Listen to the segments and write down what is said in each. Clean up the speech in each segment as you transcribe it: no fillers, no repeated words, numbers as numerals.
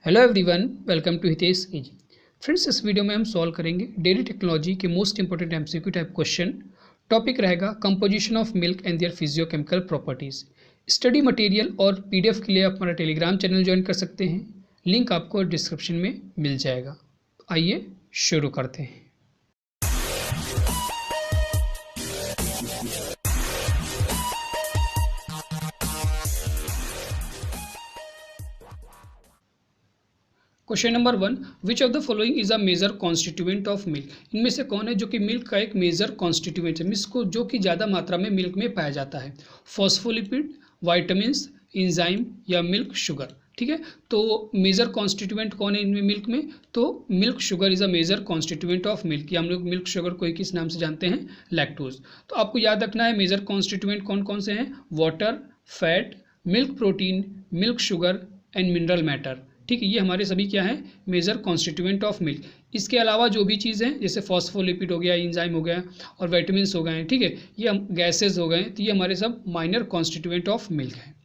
Hello everyone, welcome to Hitesh AG. Friends, इस video में हम सॉल्व करेंगे डेयरी टेक्नोलॉजी के most important MCQ type question. Topic रहेगा composition of milk and their physiochemical properties. Study material और PDF के लिए आप हमारा टेलीग्राम चैनल ज्वाइन कर सकते हैं, लिंक आपको डिस्क्रिप्शन में मिल जाएगा। आइए शुरू करते हैं। Question number 1, which of the following is a major constituent of milk. इनमें से कौन है जो कि मिल्क का एक मेजर कॉन्स्टिट्यूएंट है, मिल्क को जो कि ज़्यादा मात्रा में मिल्क में पाया जाता है। फॉस्फोलिपिड, वाइटामिन्स, इंजाइम या मिल्क शुगर। ठीक है, तो मेजर कॉन्स्टिट्यूएंट कौन है इनमें मिल्क में? तो milk sugar is a major constituent of milk, या हम लोग मिल्क शुगर को किस नाम से जानते हैं? लैक्टोज। तो आपको याद रखना है मेजर कॉन्स्टिट्यूएंट कौन कौन से हैं? Water, fat, milk protein, milk sugar and mineral matter. ठीक है, ये हमारे सभी क्या है? Major constituent of milk. इसके अलावा जो भी चीज़ है, जैसे फॉस्फोलिपिड हो गया, इंजाइम हो गया और विटामिन हो गए, ठीक है, ये हम गैसेज हो गए, तो ये हमारे सब माइनर कॉन्स्टिट्यूएंट ऑफ मिल्क है।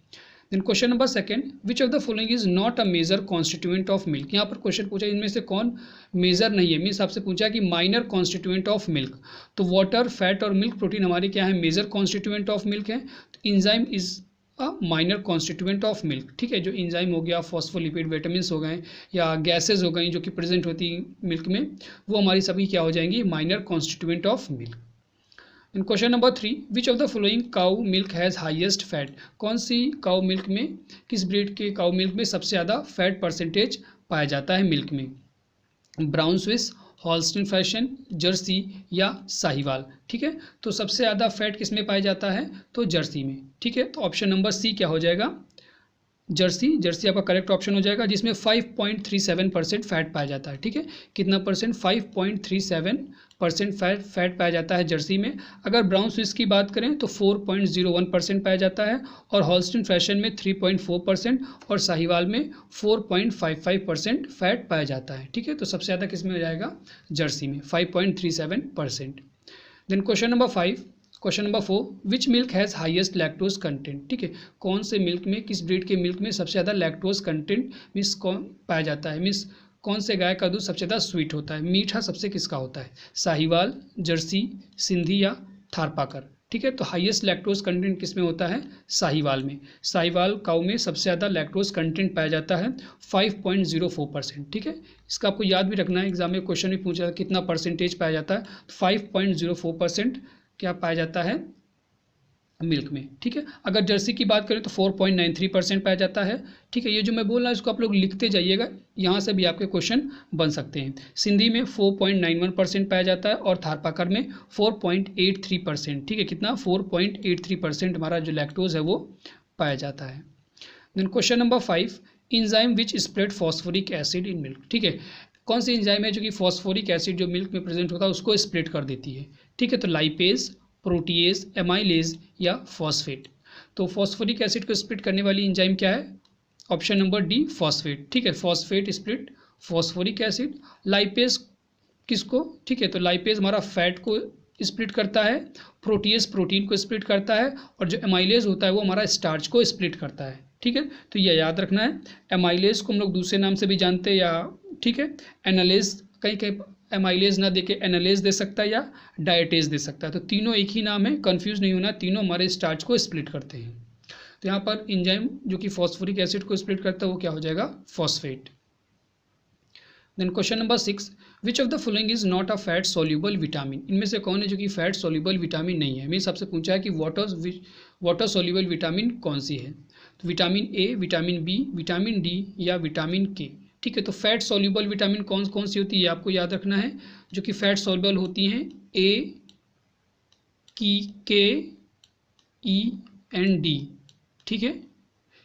Then question number 2, which of the following is not a major constituent of milk. यहाँ पर क्वेश्चन पूछा इनमें से कौन मेजर नहीं है, मीन्स आपसे पूछा कि माइनर कॉन्स्टिट्यूएंट ऑफ मिल्क। तो वाटर, फैट और मिल्क प्रोटीन हमारे क्या है? मेजर कॉन्स्टिट्यूएंट ऑफ मिल्क है। तो enzyme is minor constituent of milk. ठीक है, जो इंजाइम हो गया, फॉस्फोलिपिड, विटामिन हो गए या गैसेज हो गई जो कि प्रेजेंट होती मिल्क में, वो हमारी सभी क्या हो जाएंगी? Minor constituent of milk. In question number 3, which of the following cow milk has highest fat. कौन सी काउ मिल्क में, किस ब्रीड के काउ मिल्क में सबसे ज़्यादा फैट परसेंटेज पाया जाता है मिल्क में? Brown Swiss, Holstein Friesian, Jersey या साहिवाल। ठीक है, तो सबसे ज़्यादा फैट किस में पाया जाता है? तो जर्सी में। ठीक है, तो ऑप्शन नंबर सी क्या हो जाएगा? जर्सी। जर्सी आपका करेक्ट ऑप्शन हो जाएगा, जिसमें 5.37% फैट पाया जाता है। ठीक है, कितना परसेंट? 5.37% फैट पाया जाता है जर्सी में। अगर ब्राउन स्विस की बात करें तो 4.01% पाया जाता है, और हॉल्स्टीन फ्रिशियन में 3.4% और साहिवाल में 4.55% फैट पाया जाता है। ठीक है, तो सबसे ज़्यादा किस में हो जाएगा? जर्सी में, 5.37%। Then question number 5, question number 4, which milk has highest lactose content. ठीक है, कौन से मिल्क में, किस ब्रीड के मिल्क में सबसे ज़्यादा लैक्टोज कंटेंट मीन्स कौन पाया जाता है? मीन्स कौन से गाय का दूध सबसे ज़्यादा स्वीट होता है, मीठा सबसे किसका होता है? साहिवाल, जर्सी, सिंधी या थारपाकर। ठीक है, तो हाईएस्ट लैक्टोज कंटेंट किस में होता है? साहिवाल में। साहिवाल काऊ में सबसे ज़्यादा लैक्टोज कंटेंट पाया जाता है, 5.04%। ठीक है, इसका आपको याद भी रखना है, एग्जाम में क्वेश्चन भी पूछा कितना परसेंटेज पाया जाता है, 5.04% क्या पाया जाता है मिल्क में। ठीक है, अगर जर्सी की बात करें तो 4.93% पाया जाता है। ठीक है, ये जो मैं बोल रहा हूँ इसको आप लोग लिखते जाइएगा, यहाँ से भी आपके क्वेश्चन बन सकते हैं। सिंधी में 4.91% पाया जाता है और थारपाकर में 4.83%। ठीक है, कितना? 4.83% हमारा जो लैक्टोज है वो पाया जाता है। Then question number 5, enzyme which spread phosphoric acid in milk. ठीक है, कौन सी इंजाइम है जो कि फॉस्फोरिक एसिड जो मिल्क में प्रेजेंट होता है उसको स्प्लिट कर देती है? ठीक है, तो लाइपेज, प्रोटीएज, एमाइलेज या फॉस्फेट। तो फॉस्फोरिक एसिड को स्प्लिट करने वाली इंजाइम क्या है? Option number D, phosphate. ठीक है, phosphate split phosphoric acid. Lipase किसको? ठीक है, तो लाइपेज हमारा फैट को स्प्लिट करता है, प्रोटीएज प्रोटीन को स्प्लिट करता है, और जो एमाइलेज होता है वो हमारा स्टार्च को स्प्लिट करता है। ठीक है, तो यह याद रखना है। एमाइलेज को हम लोग दूसरे नाम से भी जानते हैं, या ठीक है, एनालेज, कहीं कहीं एमाइलेज ना देके एनालेज दे सकता है या डायटेज दे सकता है, तो तीनों एक ही नाम है, कंफ्यूज नहीं होना, तीनों हमारे स्टार्च को स्प्लिट करते हैं। तो यहाँ पर इंजाइम जो कि फॉस्फोरिक एसिड को स्प्लिट करता है वो क्या हो जाएगा? Phosphate. Then question number 6, which of the following is not a fat soluble vitamin. इनमें से कौन है जो कि फैट सोल्यूबल विटामिन नहीं है? मीन्स आपसे पूछा है कि वाटर सोल्यूबल विटामिन कौन सी है? तो vitamin A, vitamin B, vitamin D या विटामिन के। ठीक है, तो फैट सोल्यूबल विटामिन कौन कौन सी होती है आपको याद रखना है, जो कि फैट सोल्यूबल होती हैं, ए, की, के, ई एंड डी। ठीक है,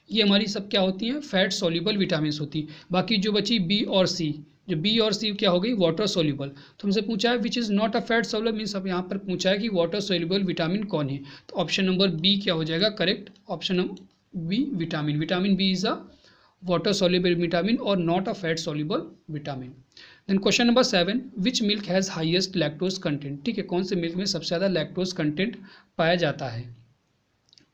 ये हमारी सब क्या होती हैं? फैट सोल्यूबल विटामिन होती हैं। बाकी जो बची बी और सी, जो बी और सी क्या हो गई? Water soluble. तो हमसे पूछा है which is not a fat soluble, means अब यहाँ पर पूछा है कि वाटर सोल्यूबल विटामिन कौन है, तो ऑप्शन नंबर बी क्या हो जाएगा? Correct option number B, vitamin. Vitamin B is a water soluble vitamin और not a fat soluble vitamin. Then question number 7, which milk has highest lactose content. ठीक है, कौन से मिल्क में सबसे ज़्यादा लैक्टोज कंटेंट पाया जाता है?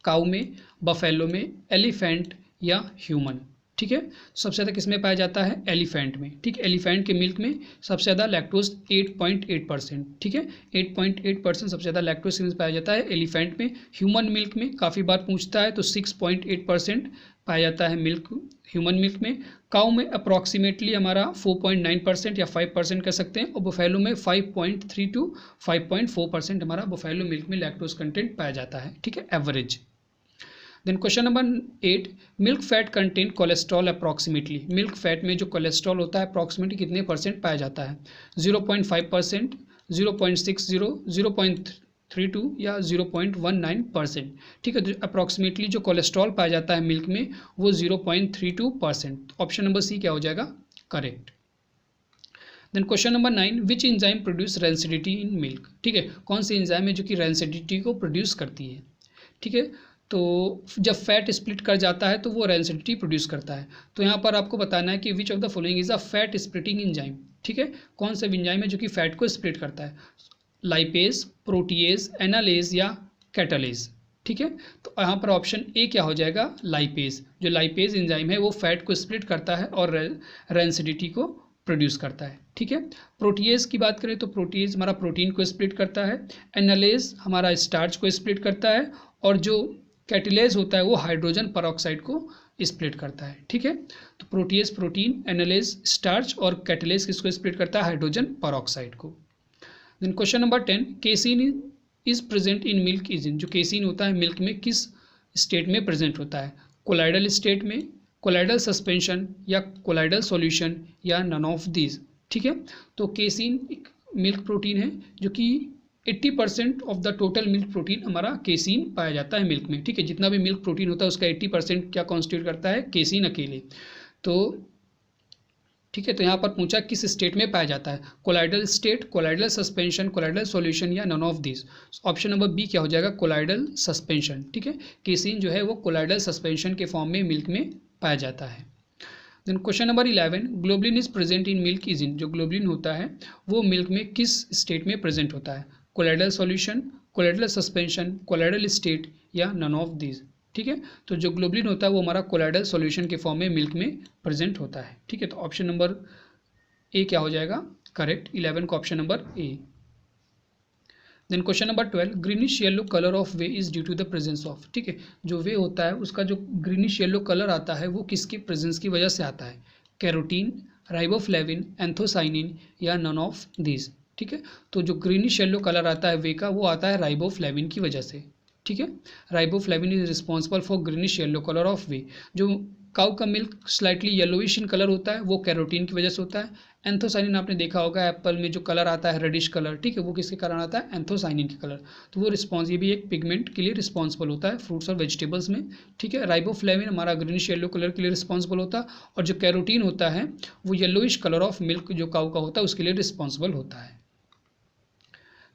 काऊ में, बफेलो में, एलिफेंट या ह्यूमन। ठीक है। सबसे ज़्यादा किस में पाया जाता है? एलिफेंट में। ठीक, एलिफेंट के मिल्क में सबसे ज़्यादा लैक्टोज 8.8%। ठीक है, 8.8% सबसे ज़्यादा लैक्टोज में पाया जाता है एलिफेंट में। ह्यूमन मिल्क में काफ़ी बार पूछता है तो 6.8% पाया जाता है मिल्क, ह्यूमन मिल्क में। काऊ में अप्रॉक्सीमेटली हमारा 4.9% या 5% कह सकते हैं, और बुफेलो में 5.3 to 5.4% हमारा बुफेलो मिल्क में लैक्टोज कंटेंट पाया जाता है। ठीक है, average. Then question number 8, milk fat contain cholesterol approximately. Milk fat में जो कोलेस्ट्रॉल होता है अप्रॉक्सीमेटली कितने परसेंट पाया जाता है? 0.5%, 0.60, 0.32 या 0.19%। ठीक है, तो अप्रॉक्सीमेटली जो कोलेस्ट्रॉल पाया जाता है मिल्क में वो 0.32%। ऑप्शन नंबर सी क्या हो जाएगा? Correct. Then question number 9, which enzyme produce rancidity in milk. ठीक है, कौन सी एंजाइम है जो कि रैंसिडिटी को प्रोड्यूस करती है? ठीक है, तो जब फैट स्प्लिट कर जाता है तो वो रैंसिडिटी प्रोड्यूस करता है। तो यहाँ पर आपको बताना है कि विच of the following is a fat splitting enzyme. ठीक है, कौन सा एंजाइम है जो कि फैट को स्प्लिट करता है? लाइपेज, प्रोटीएज, एनालेज या कैटालेज। ठीक है, तो यहाँ पर ऑप्शन ए क्या हो जाएगा? लाइपेज। जो लाइपेज एंजाइम है वो फैट को स्प्लिट करता है और रैंसिडिटी को प्रोड्यूस करता है। ठीक है, प्रोटीएज की बात करें तो प्रोटीएज हमारा प्रोटीन को स्प्लिट करता है, एनालेज हमारा स्टार्च को स्प्लिट करता है, और जो कैटिलेज होता है वो हाइड्रोजन परऑक्साइड को स्प्लिट करता है। ठीक है, तो प्रोटीएज प्रोटीन, एनालेज स्टार्च, और कैटिलेज किसको स्प्लिट करता है? हाइड्रोजन परऑक्साइड को। Then question number 10, casein is present in milk is in. जो केसिन होता है मिल्क में किस स्टेट में प्रेजेंट होता है? कोलाइडल स्टेट में, कोलाइडल सस्पेंशन, या कोलाइडल सॉल्यूशन, या नन ऑफ दीज। ठीक है, तो केसिन एक मिल्क प्रोटीन है जो कि 80% of the total milk protein हमारा केसिन पाया जाता है मिल्क में। ठीक है, जितना भी मिल्क प्रोटीन होता है उसका 80% क्या कॉन्स्टिट्यूट करता है? केसिन अकेले। तो ठीक है, तो यहाँ पर पूछा किस स्टेट में पाया जाता है? Colloidal state, colloidal suspension, colloidal solution, या none of this. Option number B क्या हो जाएगा? Colloidal suspension. ठीक है, केसिन जो है वो कोलाइडल सस्पेंशन के फॉर्म में मिल्क में पाया जाता है। Then question number 11, globulin is present in milk is in. जो ग्लोबुलिन होता है वो मिल्क में किस स्टेट में प्रेजेंट होता है? Colloidal solution, colloidal suspension, colloidal state, या नन ऑफ दिस। ठीक है, तो जो ग्लोबुलिन होता है वो हमारा कोलाइडल सॉल्यूशन के फॉर्म में मिल्क में प्रेजेंट होता है। ठीक है, तो ऑप्शन नंबर ए क्या हो जाएगा? करेक्ट। 11 का option number A. Then question number 12, greenish yellow colour of whey is due to the presence of. ठीक है, जो वे होता है उसका जो ग्रीनिश येलो कलर आता है वो किसके प्रेजेंस की वजह से आता है? कैरोटीन, राइबोफ्लेविन, एंथोसाइनिन, या नन ऑफ दिस। ठीक है, तो जो ग्रीनिश येलो कलर आता है वे का वो आता है राइबोफ्लेविन की वजह से। ठीक है, riboflavin is responsible for greenish yellow colour of वे। जो काऊ का milk slightly yellowish in colour होता है वो कैरोटीन की वजह से होता है। एंथोसाइनिन आपने देखा होगा एप्पल में जो कलर आता है रेडिश कलर, ठीक है, वो किसके कारण आता है? एंथोसाइनिन के कलर। तो वो ये भी एक पिगमेंट के लिए रिस्पॉन्सिबल होता है फ्रूट्स और वेजिटेबल्स में। ठीक है, राइबोफ्लेविन हमारा ग्रीनिश येलो कलर के लिए रिस्पॉन्सिबल होता है, और जो कैरोटीन होता है वो येलोइश कलर ऑफ मिल्क जो काऊ का होता है उसके लिए रिस्पॉन्सिबल होता है।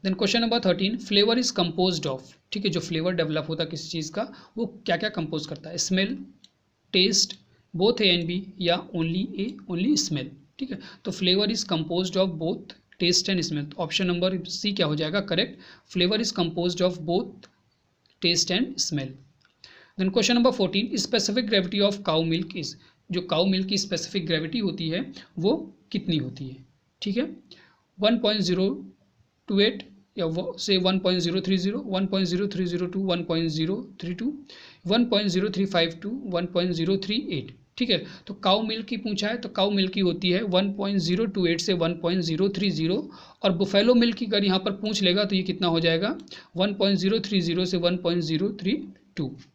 Then question number 13, flavour is composed of. ठीक है, जो फ्लेवर डेवलप होता है किसी चीज़ का वो क्या क्या कंपोज करता है? Smell, taste, both A and B, या ओनली ए, ओनली स्मेल। ठीक है, तो flavour is composed of both taste and smell. Option number C क्या हो जाएगा? Correct. Flavour is composed of both taste and smell. Then question number 14, specific gravity of cow milk is. जो cow milk की specific gravity होती है वो कितनी होती है? ठीक है, 1.028 या से 1.030, 1.030 to 1.032, 1.035 to 1.038। ठीक है, तो काऊ मिल्क की पूछा है तो काऊ मिल्क की होती है 1.028 से 1.030, और बुफेलो मिल्क की अगर यहाँ पर पूछ लेगा तो ये कितना हो जाएगा? 1.030 से 1.032।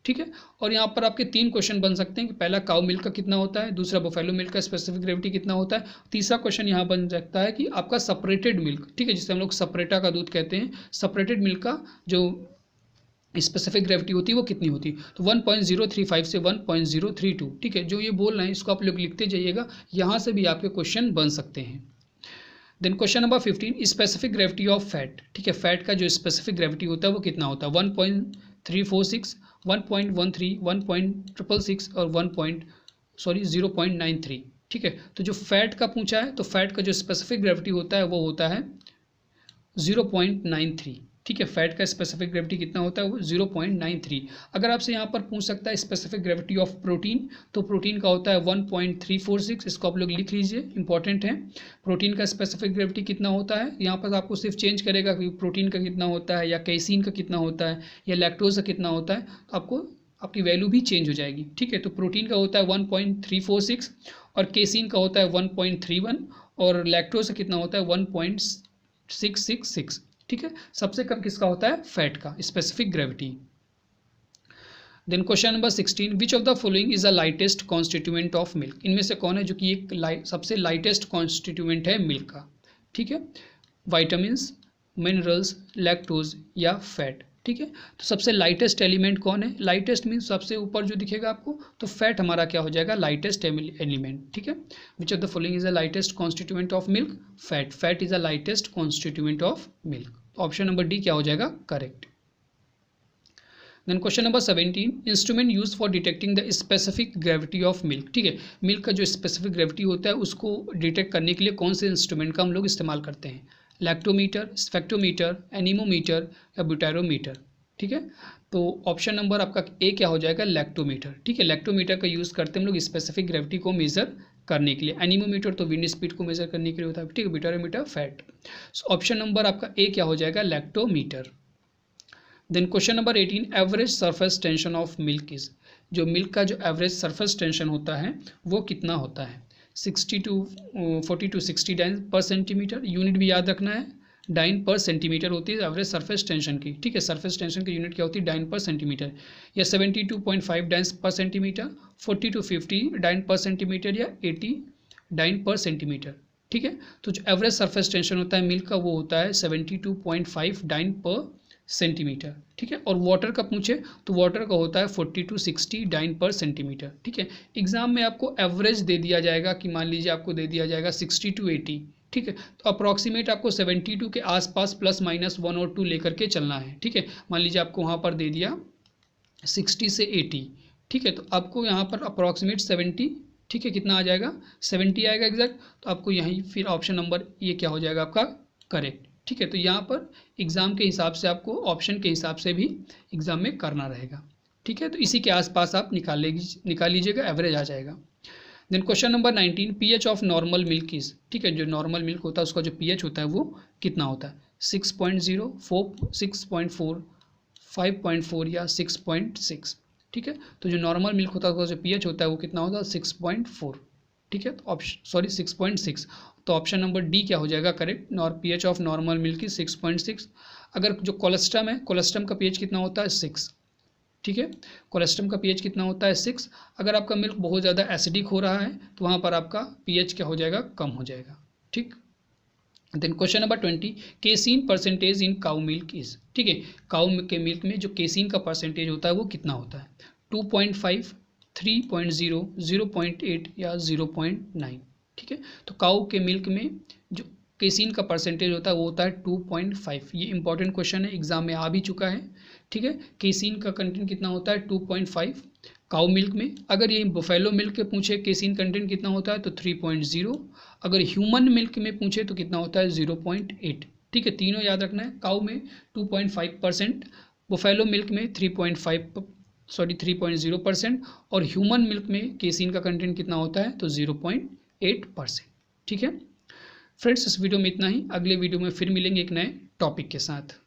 ठीक है, और यहाँ पर आपके 3 क्वेश्चन बन सकते हैं कि पहला काऊ मिल्क का कितना होता है, दूसरा बुफेलो मिल्क का स्पेसिफिक ग्रेविटी कितना होता है, तीसरा क्वेश्चन यहाँ बन सकता है कि आपका सेपरेटेड मिल्क, ठीक है, जिसे हम लोग सेपरेटा का दूध कहते हैं, सेपरेटेड मिल्क का जो स्पेसिफिक ग्रेविटी होती है वो कितनी होती है? तो 1.035 से 1.032। ठीक है, जो ये बोल रहे हैं इसको आप लोग लिखते जाइएगा, यहाँ से भी आपके क्वेश्चन बन सकते हैं। Then question number 15, specific gravity of fat. ठीक है, फैट का जो स्पेसिफिक ग्रेविटी होता है वो कितना होता है? 1.346, 1.13, 1.666 और 0.93। ठीक है, तो जो फैट का पूछा है तो फैट का जो स्पेसिफिक ग्रेविटी होता है वो होता है 0.93। ठीक है। फैट का स्पेसिफिक ग्रेविटी कितना होता है, वो 0.93। अगर आपसे यहाँ पर पूछ सकता है स्पेसिफिक ग्रेविटी ऑफ प्रोटीन, तो प्रोटीन का होता है 1.346। इसको आप लोग लिख लीजिए, इंपॉर्टेंट है। प्रोटीन का स्पेसिफिक ग्रेविटी कितना होता है, यहाँ पर आपको सिर्फ चेंज करेगा कि प्रोटीन का कितना होता है, या कैसीन का कितना होता है, या लैक्टोज का कितना होता है, तो आपको आपकी वैल्यू भी चेंज हो जाएगी। ठीक है, तो प्रोटीन का होता है 1.346 और केसिन का होता है 1.31 और लैक्टोज का कितना होता है 1.666। ठीक है, सबसे कम किसका होता है, फैट का specific gravity. Then question number 16, which of the following is the lightest constituent of milk. इनमें से कौन है जो कि एक सबसे लाइटेस्ट कॉन्स्टिट्यूएंट है मिल्क का। ठीक है, वाइटामिन्स, मिनरल्स, लैक्टोज या फैट। ठीक है, तो सबसे लाइटेस्ट एलिमेंट कौन है, लाइटेस्ट मीन्स सबसे ऊपर जो दिखेगा आपको, तो फैट हमारा क्या हो जाएगा, लाइटेस्ट एलिमेंट। ठीक है, which of the following is the lightest constituent of milk, fat. Fat is the lightest constituent of milk. Option number D क्या हो जाएगा, correct. Then question number 17, instrument use for detecting the specific gravity of milk. ठीक है, milk का जो specific gravity होता है उसको डिटेक्ट करने के लिए कौन से इंस्ट्रूमेंट का हम लोग इस्तेमाल करते हैं, लैक्टोमीटर, स्पेक्ट्रोमीटर, एनीमोमीटर या ब्यूटारोमीटर। ठीक है, तो ऑप्शन नंबर आपका ए क्या हो जाएगा, लैक्टोमीटर। ठीक है, लैक्टोमीटर का यूज़ करते हैं हम लोग स्पेसिफिक ग्रेविटी को मेजर करने के लिए। एनीमोमीटर तो विंड स्पीड को मेजर करने के लिए होता है। ठीक है, butyrometer fat. So option number आपका ए क्या हो जाएगा, lactometer. Then question number 18, average surface tension of milk is. जो मिल्क का जो एवरेज सरफेस टेंशन होता है वो कितना होता है, 40 to 60 डाइन पर सेंटीमीटर। यूनिट भी याद रखना है, डाइन पर सेंटीमीटर होती है एवरेज सरफेस टेंशन की। ठीक है, सरफेस टेंशन की यूनिट क्या होती है, डाइन पर सेंटीमीटर। या 72.5 डाइन पर सेंटीमीटर, 40 to 50 डाइन पर सेंटीमीटर या 80 डाइन पर सेंटीमीटर। ठीक है, तो जो एवरेज सरफेस टेंशन होता है मिल्क का वो होता है 72.5 डाइन पर सेंटीमीटर। ठीक है, और वाटर का पूछे तो वाटर का होता है 40 to 60 डाइन पर सेंटीमीटर। ठीक है, एग्जाम में आपको एवरेज दे दिया जाएगा कि मान लीजिए आपको दे दिया जाएगा 60 to 80। ठीक है, तो अप्रॉक्सीमेट आपको 72 के आसपास प्लस माइनस 1 और 2 लेकर के चलना है। ठीक है, मान लीजिए आपको वहाँ पर दे दिया 60 से 80। ठीक है, तो आपको यहाँ पर अप्रॉक्सीमेट 70, ठीक है, कितना आ जाएगा, 70 आएगा एग्जैक्ट। तो आपको यहीं फिर ऑप्शन नंबर ये क्या हो जाएगा आपका, करेक्ट। ठीक है, तो यहाँ पर एग्ज़ाम के हिसाब से आपको ऑप्शन के हिसाब से भी एग्ज़ाम में करना रहेगा। ठीक है, तो इसी के आसपास आप निकाल लीजिएगा, एवरेज आ जाएगा। Then question number 19, pH of normal milk is. ठीक है, जो नॉर्मल मिल्क होता है उसका जो पीएच होता है वो कितना होता है, 6.0, 6.4, 5.4 या 6.6। ठीक है, तो जो नॉर्मल मिल्क होता है उसका जो पीएच होता है वो कितना होता है, 6.4। ठीक है, तो ऑप्शन 6.6। तो ऑप्शन नंबर डी क्या हो जाएगा, correct. PH of normal milk is 6.6। अगर जो कोलेस्ट्रम है, कोलेस्ट्रम का पीएच कितना होता है, 6। ठीक है, कोलेस्ट्रम का पीएच कितना होता है, 6। अगर आपका मिल्क बहुत ज़्यादा एसिडिक हो रहा है तो वहाँ पर आपका पीएच क्या हो जाएगा, कम हो जाएगा। ठीक, then question number 20, casein percentage in cow milk is. ठीक है, काउ के मिल्क में जो केसीन का परसेंटेज होता है वो कितना होता है, 2.5, 3.0, 0.8 या 0.9। ठीक है, तो काऊ के मिल्क में जो केसीन का परसेंटेज होता है वो होता है 2.5। ये इंपॉर्टेंट क्वेश्चन है, एग्जाम में आ भी चुका है। ठीक है, केसीन का कंटेंट कितना होता है, 2.5 काऊ मिल्क में। अगर ये बफेलो मिल्क के पूछे केसीन कंटेंट कितना होता है तो 3.0। अगर ह्यूमन मिल्क में पूछे तो कितना होता है, 0.8। ठीक है, तीनों याद रखना है, काऊ में 2.5%, बफेलो मिल्क में 3.0% और ह्यूमन मिल्क में केसीन का कंटेंट कितना होता है तो 0.8%। ठीक है फ्रेंड्स, इस वीडियो में इतना ही। अगले वीडियो में फिर मिलेंगे एक नए टॉपिक के साथ।